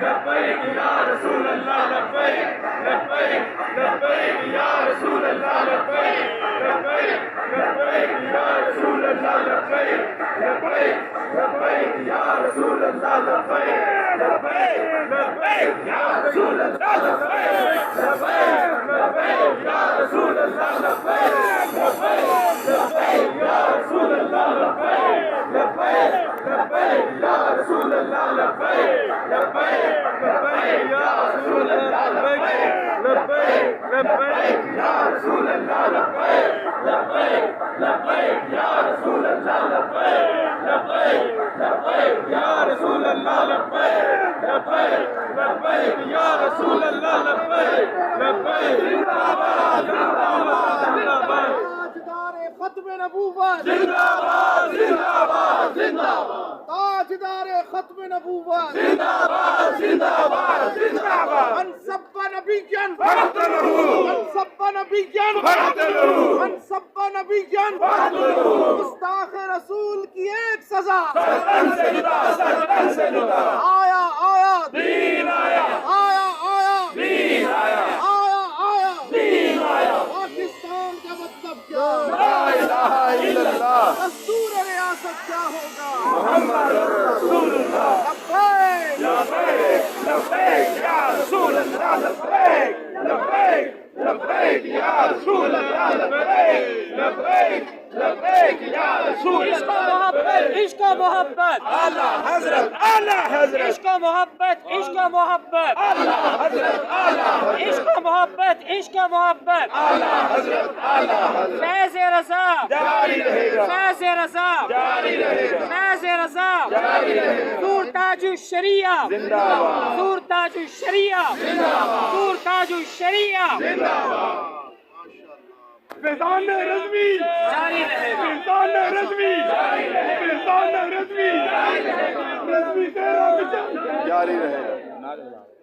लब्बैक या रसूल अल्लाह लब्बैक लब्बैक लब्बैक या रसूल अल्लाह लब्बैक लब्बैक लब्बैक या रसूल अल्लाह लब्बैक लब्बैक लब्बैक या रसूल अल्लाह लब्बैक लब्बैक लब्बैक या रसूल अल्लाह लब्बैक लब्बैक लब्बैक या रसूल अल्लाह लब्बैक लब्बैक लब्बैक या रसूल अल्लाह लब्बैक लब्बैक लब्बैक या रसूल अल्लाह लब्बैक लब्बैक लब्बैक या रसूल अल्लाह लब्बैक लब्बैक लब्बैक या रसूल अल्लाह लब्बैक लब्बैक लब्बैक या रसूल अल्लाह लब्बैक लब्बैक लब्बैक या रसूल अल्लाह लब्बैक लब्बैक लब्बैक या रसूल अल्लाह लब्बैक लब्बैक जिंदाबाद जिंदाबाद जिंदाबाद ताजदारे खत्म नबूवत जिंदाबाद जिंदाबाद जिंदाबाद ताजदारे खत्म नबूवत जिंदाबाद जिंदाबाद जिंदाबाद मन सब्बा नबिय्यन फक़्तलहू मन सब्बा नबिय्यन फक़्तलहू मन सब्बा नबिय्यन फक़्तलहू गुस्ताख रसूल की एक सजा सरअन से जुदा सरअन से जुदा आया आया दीन आया आया आया दीन आया आया आया दीन आया पाकिस्तान का मतलब क्या ला इलाहा इल्लल्लाह दस्तूर रियासत क्या होगा मोहम्मद रसूलुल्लाह लब्बैक लब्बैक लब्बैक या रसूल अल्लाह लब्बैक लब्बैक लब्बैक या रसूल अल्लाह लब्बैक लब्बैक लब्बैक या रसूल इश्क मोहब्बत इश्क मोहब्बत आला हजरत आला हजरत इश्क मोहब्बत इश्क मोहब्बत आला हजरत आला हजरत इश्क मोहब्बत इश्क मोहब्बत आला हजरत आला हजरत फैज़ रज़ा जारी रहेगा फैज़ रज़ा जारी रहेगा फैज़ रज़ा जारी रहेगा दूर ताजु शरिया जिंदाबाद दूर ताजु शरिया दूर ताजु शरिया जिंदाबाद फैज़ान रज़वी जारी रहेगा फैज़ान रज़वी फैज़ान रज़वी रज़वी तेरा विजय जारी रहेगा